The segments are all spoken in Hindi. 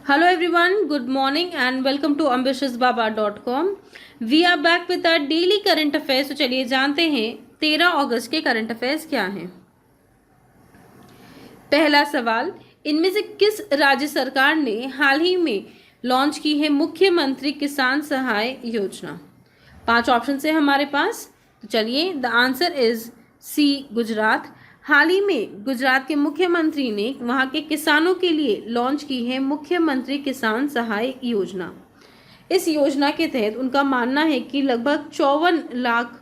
Hello everyone, good morning and welcome to ambitiousbaba.com. We are back with our daily current affairs. तो चलिए जानते हैं 13 अगस्त के करंट अफेयर्स क्या हैं। पहला सवाल, इनमें से किस राज्य सरकार ने हाल ही में लॉन्च की है मुख्यमंत्री किसान सहाय योजना। 5 ऑप्शन है हमारे पास। तो चलिए, the answer is C, Gujarat. हाल ही में गुजरात के मुख्यमंत्री ने वहां के किसानों के लिए लॉन्च की है मुख्यमंत्री किसान सहाय योजना। इस योजना के तहत उनका मानना है कि लगभग 54 लाख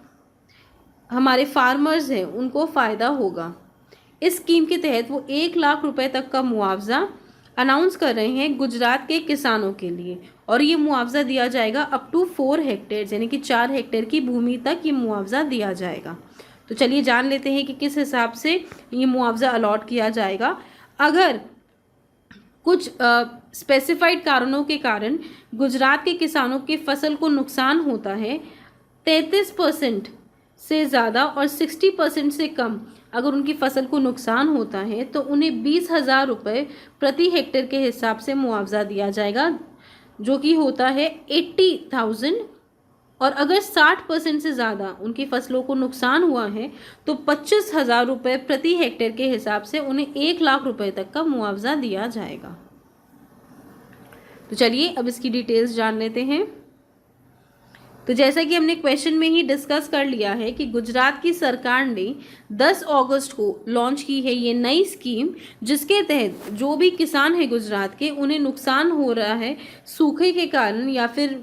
हमारे फार्मर्स हैं, उनको फ़ायदा होगा। इस स्कीम के तहत वो 1 लाख रुपए तक का मुआवजा अनाउंस कर रहे हैं गुजरात के किसानों के लिए, और ये मुआवजा दिया जाएगा अप टू 4 हेक्टेयर, यानी कि 4 हेक्टेयर की भूमि तक ये मुआवजा दिया जाएगा। तो चलिए जान लेते हैं कि किस हिसाब से ये मुआवजा अलॉट किया जाएगा। अगर कुछ स्पेसिफाइड कारणों के कारण गुजरात के किसानों की फसल को नुकसान होता है, 33% से ज़्यादा और 60% से कम अगर उनकी फसल को नुकसान होता है तो उन्हें 20,000 रुपये प्रति हेक्टेयर के हिसाब से मुआवजा दिया जाएगा, जो कि होता है 80,000। और अगर 60% से ज़्यादा उनकी फसलों को नुकसान हुआ है तो 25,000 रुपये प्रति हेक्टेयर के हिसाब से उन्हें 1 लाख रुपए तक का मुआवजा दिया जाएगा। तो चलिए अब इसकी डिटेल्स जान लेते हैं। तो जैसा कि हमने क्वेश्चन में ही डिस्कस कर लिया है कि गुजरात की सरकार ने 10 अगस्त को लॉन्च की है ये नई स्कीम, जिसके तहत जो भी किसान है गुजरात के, उन्हें नुकसान हो रहा है सूखे के कारण या फिर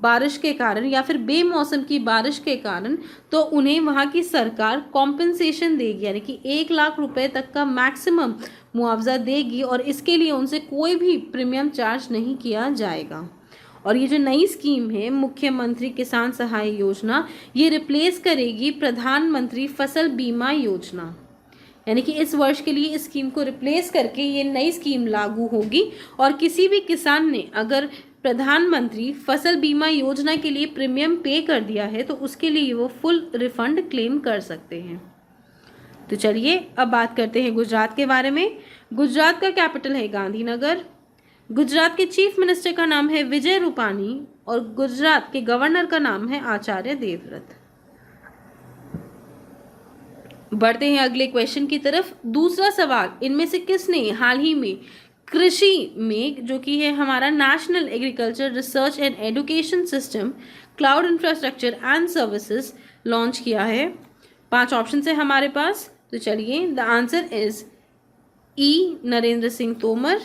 बारिश के कारण या फिर बेमौसम की बारिश के कारण, तो उन्हें वहाँ की सरकार कॉम्पेंसेशन देगी, यानी कि 1 लाख रुपए तक का मैक्सिमम मुआवजा देगी, और इसके लिए उनसे कोई भी प्रीमियम चार्ज नहीं किया जाएगा। और ये जो नई स्कीम है मुख्यमंत्री किसान सहाय योजना, ये रिप्लेस करेगी प्रधानमंत्री फसल बीमा योजना, यानी कि इस वर्ष के लिए इस स्कीम को रिप्लेस करके ये नई स्कीम लागू होगी। और किसी भी किसान ने अगर प्रधानमंत्री फसल बीमा योजना के लिए प्रीमियम पे कर दिया है तो उसके लिए वो फुल रिफंड क्लेम कर सकते हैं। तो चलिए अब बात करते हैं गुजरात के बारे में। गुजरात का कैपिटल है गांधीनगर। गुजरात के चीफ मिनिस्टर का नाम है विजय रूपानी और गुजरात के गवर्नर का नाम है आचार्य देवव्रत। बढ़ते हैं अगले क्वेश्चन की तरफ। दूसरा सवाल, इनमें से किसने हाल ही में कृषि में, जो कि है हमारा national agriculture research and education system, cloud infrastructure and services launch किया है। 5 ऑप्शन है हमारे पास। तो चलिए, द आंसर इज ई, नरेंद्र सिंह तोमर।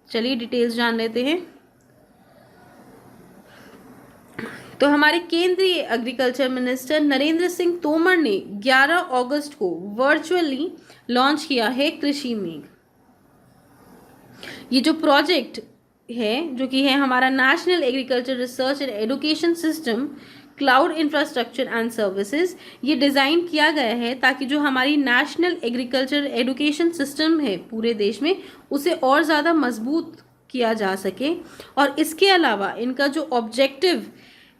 चलिए डिटेल्स जान लेते हैं। तो हमारे केंद्रीय एग्रीकल्चर मिनिस्टर नरेंद्र सिंह तोमर ने 11 अगस्त को वर्चुअली लॉन्च किया है कृषि मेघ। ये जो प्रोजेक्ट है, जो कि है हमारा national agriculture research and education system, cloud infrastructure and services, ये डिज़ाइन किया गया है ताकि जो हमारी नेशनल एग्रीकल्चर एजुकेशन सिस्टम है पूरे देश में, उसे और ज़्यादा मजबूत किया जा सके। और इसके अलावा इनका जो ऑब्जेक्टिव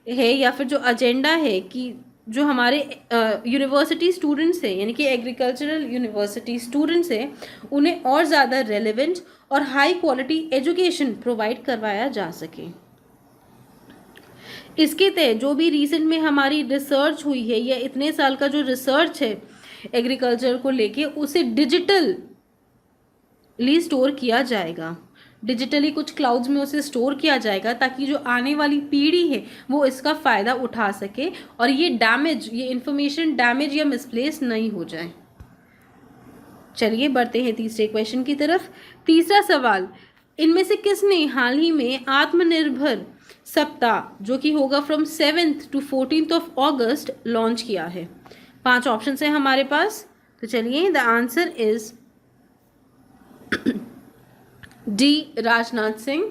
है या फिर जो एजेंडा है कि जो हमारे यूनिवर्सिटी स्टूडेंट्स हैं, यानी कि एग्रीकल्चरल यूनिवर्सिटी स्टूडेंट्स हैं, उन्हें और ज़्यादा रेलेवेंट और हाई क्वालिटी एजुकेशन प्रोवाइड करवाया जा सके। इसके तहत जो भी रिसेंट में हमारी रिसर्च हुई है या इतने साल का जो रिसर्च है एग्रीकल्चर को लेके, उसे डिजिटली स्टोर किया जाएगा। डिजिटली कुछ क्लाउड्स में उसे स्टोर किया जाएगा ताकि जो आने वाली पीढ़ी है वो इसका फ़ायदा उठा सके और ये इंफॉर्मेशन डैमेज या मिसप्लेस नहीं हो जाए। चलिए बढ़ते हैं तीसरे क्वेश्चन की तरफ। तीसरा सवाल, इनमें से किसने हाल ही में आत्मनिर्भर सप्ताह, जो कि होगा from 7th to 14th of August, launch किया है। 5 ऑप्शन है हमारे पास। तो चलिए, the answer is D, Rajnath Singh.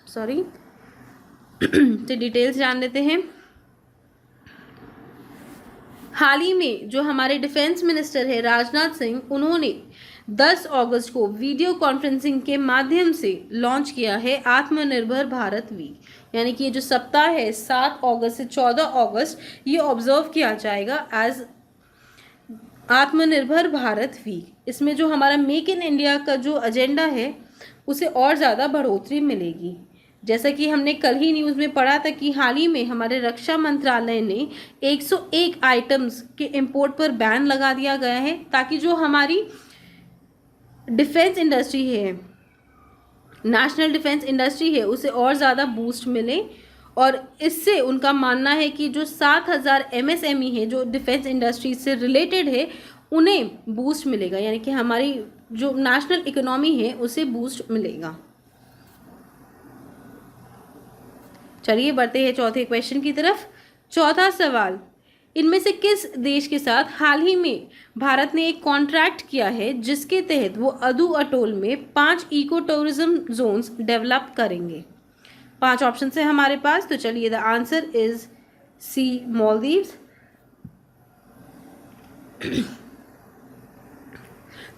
Sorry, तो डिटेल्स जान लेते हैं। हाल ही में जो हमारे डिफेंस मिनिस्टर है राजनाथ सिंह, उन्होंने 10 अगस्त को वीडियो कॉन्फ्रेंसिंग के माध्यम से लॉन्च किया है आत्मनिर्भर भारत वीक, यानी कि ये जो सप्ताह है 7 अगस्त से 14 अगस्त ये ऑब्जर्व किया जाएगा एज आत्मनिर्भर भारत वीक। इसमें जो हमारा मेक इन इंडिया का जो एजेंडा है उसे और ज़्यादा बढ़ोतरी मिलेगी। जैसा कि हमने कल ही न्यूज़ में पढ़ा था कि हाल ही में हमारे रक्षा मंत्रालय ने 101 आइटम्स के इंपोर्ट पर बैन लगा दिया गया है, ताकि जो हमारी डिफेंस इंडस्ट्री है, नेशनल डिफेंस इंडस्ट्री है, उसे और ज़्यादा बूस्ट मिले। और इससे उनका मानना है कि जो 7,000 MSME है जो डिफेंस इंडस्ट्री से रिलेटेड है, उन्हें बूस्ट मिलेगा, यानी कि हमारी जो नेशनल इकोनॉमी है उसे बूस्ट मिलेगा। चलिए बढ़ते हैं चौथे क्वेश्चन की तरफ। चौथा सवाल, इनमें से किस देश के साथ हाल ही में भारत ने एक कॉन्ट्रैक्ट किया है जिसके तहत वो अदू अटोल में 5 इको टूरिज्म जोन्स डेवलप करेंगे? 5 ऑप्शन है हमारे पास, तो चलिए the answer is C, Maldives.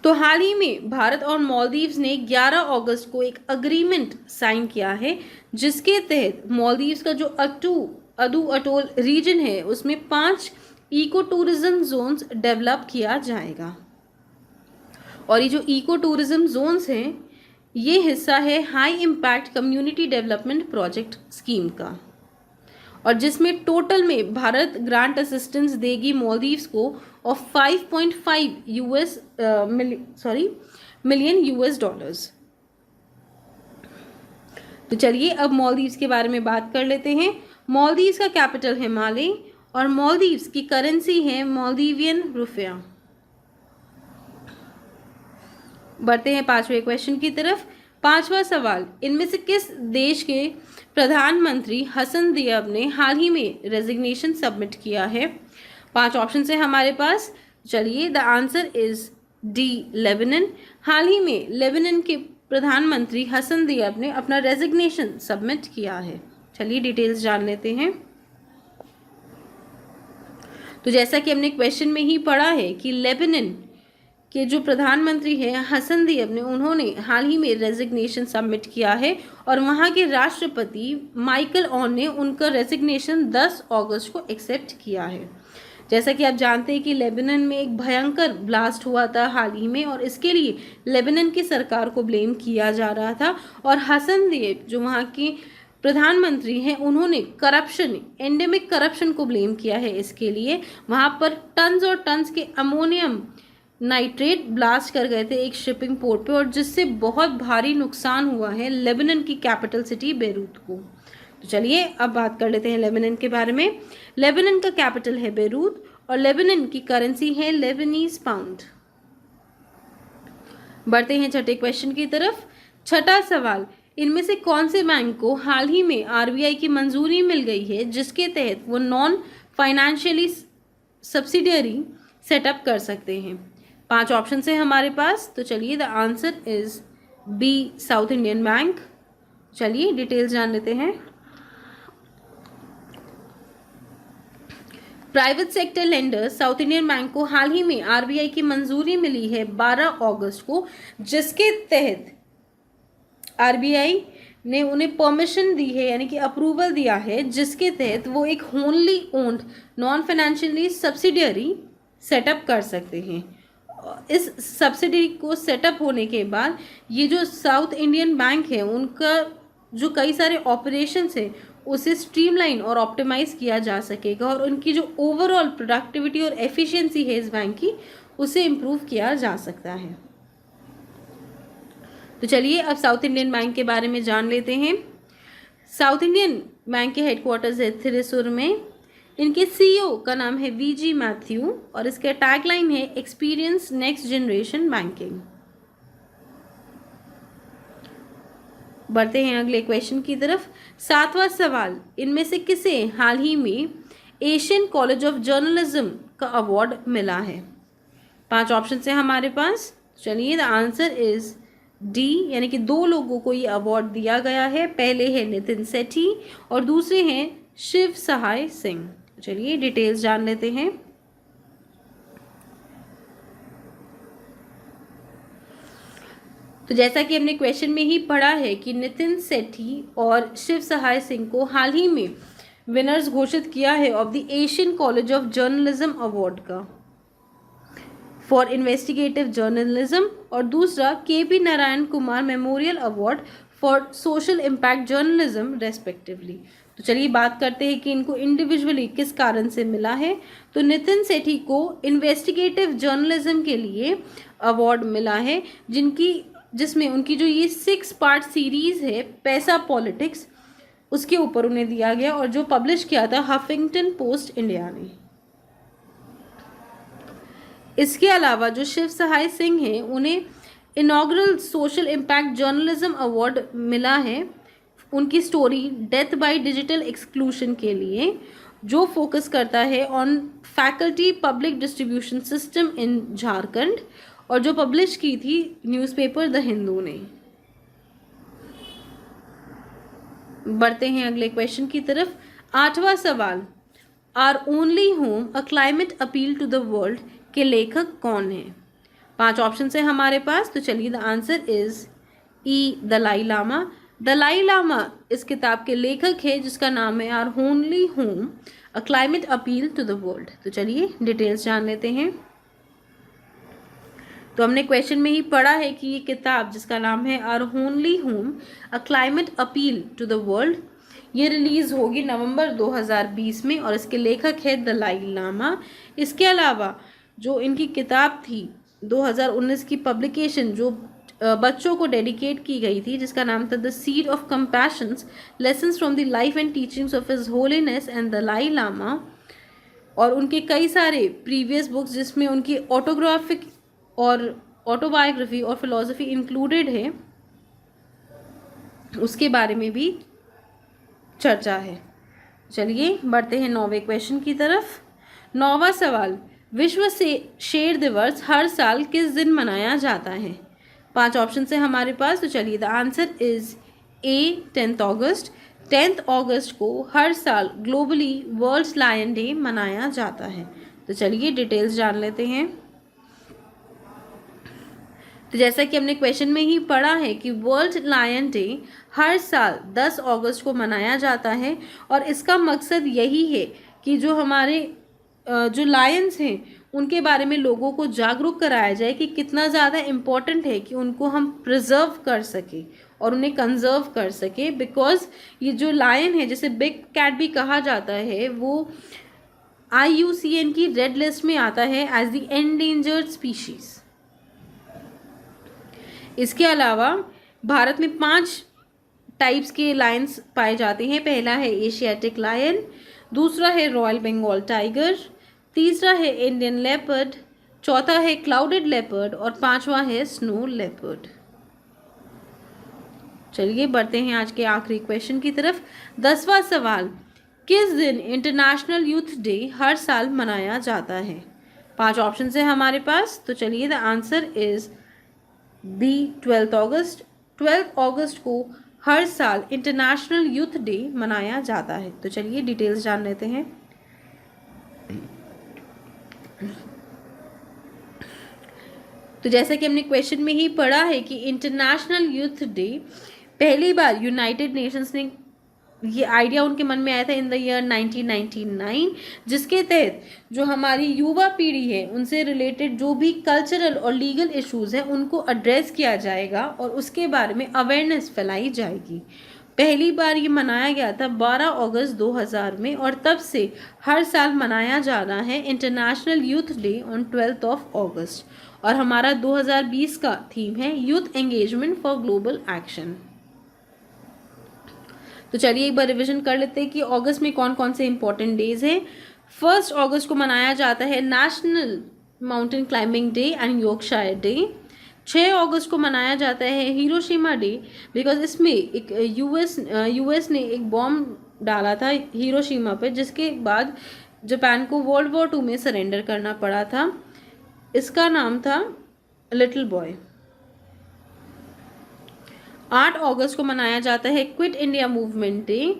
तो हाल ही में भारत और मालदीव्स ने 11 अगस्त को एक अग्रीमेंट साइन किया है जिसके तहत मालदीव्स का जो अदू अटोल रीजन है उसमें 5 इको टूरिज्म जोन्स डेवलप किया जाएगा। और ये जो इको टूरिज्म जोन्स हैं ये हिस्सा है high impact community development project scheme का, और जिसमें टोटल में भारत ग्रांट असिस्टेंस देगी मालदीव्स को ऑफ 5.5 मिलियन US डॉलर्स। तो चलिए अब मालदीव्स के बारे में बात कर लेते हैं। मालदीव्स का कैपिटल है माले और मालदीव्स की करेंसी है मालदीवियन रुपया। बढ़ते हैं 5वें क्वेश्चन की तरफ। 5वां सवाल, इनमें से किस देश के प्रधानमंत्री हसन दियाब ने हाल ही में रेजिग्नेशन सबमिट किया है? 5 ऑप्शन है हमारे पास। चलिए the answer is D, Lebanon. हाल ही में लेबनान के प्रधानमंत्री हसन दियाब ने अपना रेजिग्नेशन सबमिट किया है। चलिए डिटेल्स जान लेते हैं। तो जैसा कि हमने क्वेश्चन में ही पढ़ा है कि लेबनान के जो प्रधानमंत्री हैं हसन दियाब ने, उन्होंने हाल ही में रेजिग्नेशन सबमिट किया है और वहाँ के राष्ट्रपति माइकल ऑन ने उनका रेजिग्नेशन 10 अगस्त को एक्सेप्ट किया है। जैसा कि आप जानते हैं कि लेबनान में एक भयंकर ब्लास्ट हुआ था हाल ही में, और इसके लिए लेबनान की सरकार को ब्लेम किया जा रहा था। और हसन दियाब जो वहाँ की प्रधानमंत्री हैं, उन्होंने करप्शन, एंडेमिक करप्शन को ब्लेम किया है। इसके लिए वहाँ पर टन्स और टन्स के अमोनियम नाइट्रेट ब्लास्ट कर गए थे एक शिपिंग पोर्ट पे, और जिससे बहुत भारी नुकसान हुआ है लेबनान की कैपिटल सिटी बेरूत को। तो चलिए अब बात कर लेते हैं लेबनान के बारे में। लेबनान का कैपिटल है बेरूत और लेबनान की करेंसी है लेबनीज पाउंड। बढ़ते हैं छठे क्वेश्चन की तरफ। छठा सवाल, इनमें से कौन से बैंक को हाल ही में RBI की मंजूरी मिल गई है जिसके तहत वो नॉन फाइनेंशियली सब्सिडियरी सेटअप कर सकते हैं? 5 ऑप्शन है हमारे पास। तो चलिए the answer is B, South Indian Bank. चलिए डिटेल्स जान लेते हैं। Private sector lender South Indian Bank को हाल ही में RBI की मंजूरी मिली है 12 अगस्त को, जिसके तहत RBI ने उन्हें परमिशन दी है, यानी कि अप्रूवल दिया है, जिसके तहत वो एक होनली owned non financially subsidiary setup कर सकते हैं। इस सब्सिडी को सेटअप होने के बाद ये जो साउथ इंडियन बैंक है उनका जो कई सारे ऑपरेशंस है उसे स्ट्रीमलाइन और ऑप्टिमाइज किया जा सकेगा, और उनकी जो ओवरऑल प्रोडक्टिविटी और एफिशिएंसी है इस बैंक की उसे इम्प्रूव किया जा सकता है। तो चलिए अब साउथ इंडियन बैंक के बारे में जान लेते हैं। साउथ इंडियन बैंक के हेडक्वार्टर्स है थ्रिसुर में। इनके CEO का नाम है VG मैथ्यू और इसका टैगलाइन है एक्सपीरियंस नेक्स्ट जनरेशन बैंकिंग। बढ़ते हैं अगले क्वेश्चन की तरफ। 7वां सवाल, इनमें से किसे हाल ही में एशियन कॉलेज ऑफ जर्नलिज्म का अवार्ड मिला है? 5 ऑप्शन है हमारे पास। चलिए द आंसर इज डी, यानी कि 2 लोगों को ये अवार्ड दिया गया है। पहले है नितिन सेठी और दूसरे हैं शिव सहाय सिंह। चलिए डिटेल्स जान लेते हैं। तो जैसा कि हमने क्वेश्चन में ही पढ़ा है कि नितिन सेठी और शिव सहाय सिंह को हाल ही में विनर्स घोषित किया है of the Asian college of journalism award का। फॉर इन्वेस्टिगेटिव जर्नलिज्म और दूसरा KP. Narayan Kumar memorial award for social impact journalism respectively. तो चलिए बात करते हैं कि इनको इंडिविजुअली किस कारण से मिला है। तो नितिन सेठी को इन्वेस्टिगेटिव जर्नलिज्म के लिए अवार्ड मिला है, जिसमें उनकी जो ये 6 पार्ट सीरीज है पैसा पॉलिटिक्स, उसके ऊपर उन्हें दिया गया और जो पब्लिश किया था हफिंगटन पोस्ट इंडिया ने। इसके अलावा जो शिव सहाय सिंह हैं उन्हें inaugural social impact journalism award मिला है उनकी story death by digital exclusion के लिए, जो फोकस करता है on faculty public distribution system in Jharkhand और जो पब्लिश की थी न्यूज़पेपर द हिंदू ने। बढ़ते हैं अगले क्वेश्चन की तरफ। 8वां सवाल, our only home a climate appeal to the world के लेखक कौन है? 5 ऑप्शन है हमारे पास। तो चलिए the answer is E Dalai Lama. Dalai Lama इस किताब के लेखक है जिसका नाम है our only home a climate appeal to the world. तो चलिए डिटेल्स जान लेते हैं। तो हमने क्वेश्चन में ही पढ़ा है कि ये किताब जिसका नाम है our only home a climate appeal to the world, ये रिलीज़ होगी नवंबर 2020 में और इसके लेखक है दलाई लामा। इसके अलावा जो इनकी किताब थी 2019 की पब्लिकेशन जो बच्चों को डेडिकेट की गई थी, जिसका नाम था the seed of compassions lessons from the life and teachings of his holiness and Dalai Lama, और उनके कई सारे प्रीवियस बुक्स जिसमें उनकी ऑटोग्राफिक और ऑटोबायोग्राफी और फिलॉसफी इंक्लूडेड है, उसके बारे में भी चर्चा है। चलिए बढ़ते हैं 9वें क्वेश्चन की तरफ। 9वां सवाल, विश्व से शेर दिवस हर साल किस दिन मनाया जाता है? 5 ऑप्शन है हमारे पास। तो चलिए द आंसर इज ए 10 अगस्त। 10 अगस्त को हर साल ग्लोबली वर्ल्ड लायन डे मनाया जाता है। तो चलिए डिटेल्स जान लेते हैं। तो जैसा कि हमने क्वेश्चन में ही पढ़ा है कि वर्ल्ड लायन डे हर साल 10 अगस्त को मनाया जाता है और इसका मकसद यही है कि जो हमारे जो लायंस हैं उनके बारे में लोगों को जागरूक कराया जाए कि कितना ज़्यादा इम्पॉर्टेंट है कि उनको हम प्रिजर्व कर सके और उन्हें कंजर्व कर सके। बिकॉज ये जो लायन है, जिसे बिग कैट भी कहा जाता है, वो IUCN की रेड लिस्ट में आता है एज द एंडेंजर्ड स्पीशीज। इसके अलावा भारत में 5 टाइप्स के लायंस पाए जाते हैं। पहला है एशियाटिक लायन, दूसरा है रॉयल बंगाल टाइगर, तीसरा है इंडियन लेपर्ड, चौथा है क्लाउडेड लेपर्ड और 5वां है स्नो लेपर्ड। चलिए बढ़ते हैं आज के आखिरी क्वेश्चन की तरफ। 10वां सवाल, किस दिन इंटरनेशनल यूथ डे हर साल मनाया जाता है? 5 ऑप्शन है हमारे पास। तो चलिए द आंसर इज बी 12 अगस्त। 12 अगस्त को हर साल इंटरनेशनल यूथ डे मनाया जाता है। तो चलिए डिटेल्स जान लेते हैं। तो जैसा कि हमने क्वेश्चन में ही पढ़ा है कि इंटरनेशनल यूथ डे पहली बार यूनाइटेड नेशंस ने, ये आइडिया उनके मन में आया था इन द ईयर 1999, जिसके तहत जो हमारी युवा पीढ़ी है उनसे रिलेटेड जो भी कल्चरल और लीगल इश्यूज़ हैं उनको एड्रेस किया जाएगा और उसके बारे में अवेयरनेस फैलाई जाएगी। पहली बार ये मनाया गया था 12 अगस्त 2000 में और तब से हर साल मनाया जा रहा है इंटरनेशनल यूथ डे ऑन 12 अगस्त। और हमारा 2020 का थीम है youth engagement for global action. तो चलिए एक बार रिवीजन कर लेते हैं कि अगस्त में कौन कौन से इंपॉर्टेंट डेज हैं। 1 अगस्त को मनाया जाता है national mountain climbing day and Yorkshire day. 6 अगस्त को मनाया जाता है हिरोशिमा डे, बिकॉज इसमें एक यूएस ने एक बॉम्ब डाला था हिरोशिमा पर, जिसके बाद जापान को वर्ल्ड वॉर 2 में सरेंडर करना पड़ा था। इसका नाम था लिटिल बॉय। 8 अगस्त को मनाया जाता है क्विट इंडिया मूवमेंट डे,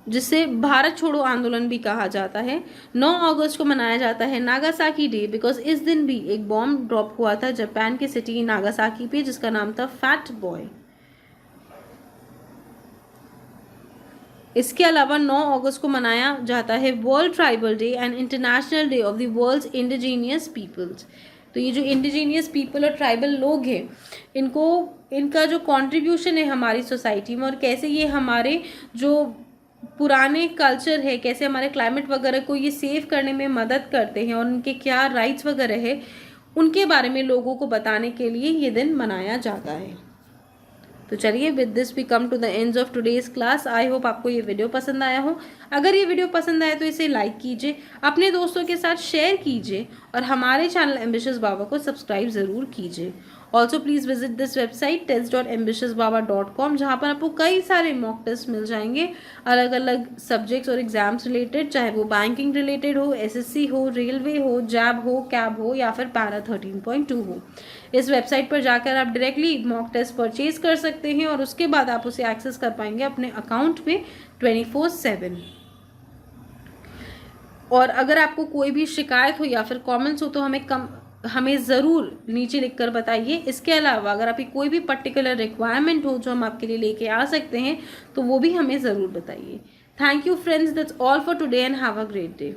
जिसे भारत छोड़ो आंदोलन भी कहा जाता है। 9 अगस्त को मनाया जाता है नागासाकी डे, बिकॉज इस दिन भी एक बॉम्ब ड्रॉप हुआ था जापान के सिटी नागासाकी पे, जिसका नाम था फैट बॉय। इसके अलावा 9 अगस्त को मनाया जाता है world tribal day and international day of the world's indigenous peoples. तो ये जो इंडिजीनियस पीपल और ट्राइबल लोग हैं, इनका जो कंट्रीब्यूशन है हमारी सोसाइटी में और कैसे ये हमारे जो पुराने कल्चर है, कैसे हमारे क्लाइमेट वगैरह को ये सेव करने में मदद करते हैं और उनके क्या राइट्स वगैरह है, उनके बारे में लोगों को बताने के लिए ये दिन मनाया जाता है। तो चलिए, with this we come to the end of today's class. I hope आपको ये वीडियो पसंद आया हो। अगर ये वीडियो पसंद आए तो इसे लाइक कीजिए, अपने दोस्तों के साथ शेयर कीजिए और हमारे चैनल एम्बिशियस बाबा को सब्सक्राइब ज़रूर कीजिए। Also please visit this website test.ambitiousbaba.com, जहाँ पर आपको कई सारे मॉक टेस्ट मिल जाएंगे अलग अलग सब्जेक्ट्स और एग्जाम्स रिलेटेड, चाहे वो बैंकिंग रिलेटेड हो, एसएससी हो, रेलवे हो, जैब हो, कैब हो या फिर पैरा 13.2 हो। इस वेबसाइट पर जाकर आप डायरेक्टली मॉक टेस्ट परचेज कर सकते हैं और उसके बाद आप उसे एक्सेस कर पाएंगे अपने अकाउंट में 24/7। और अगर आपको कोई भी शिकायत हो या फिर कमेंट्स हो तो हमें ज़रूर नीचे लिखकर बताइए। इसके अलावा अगर आपकी कोई भी पर्टिकुलर रिक्वायरमेंट हो जो हम आपके लिए लेके आ सकते हैं तो वो भी हमें ज़रूर बताइए। Thank you friends, that's all for today and have a great day.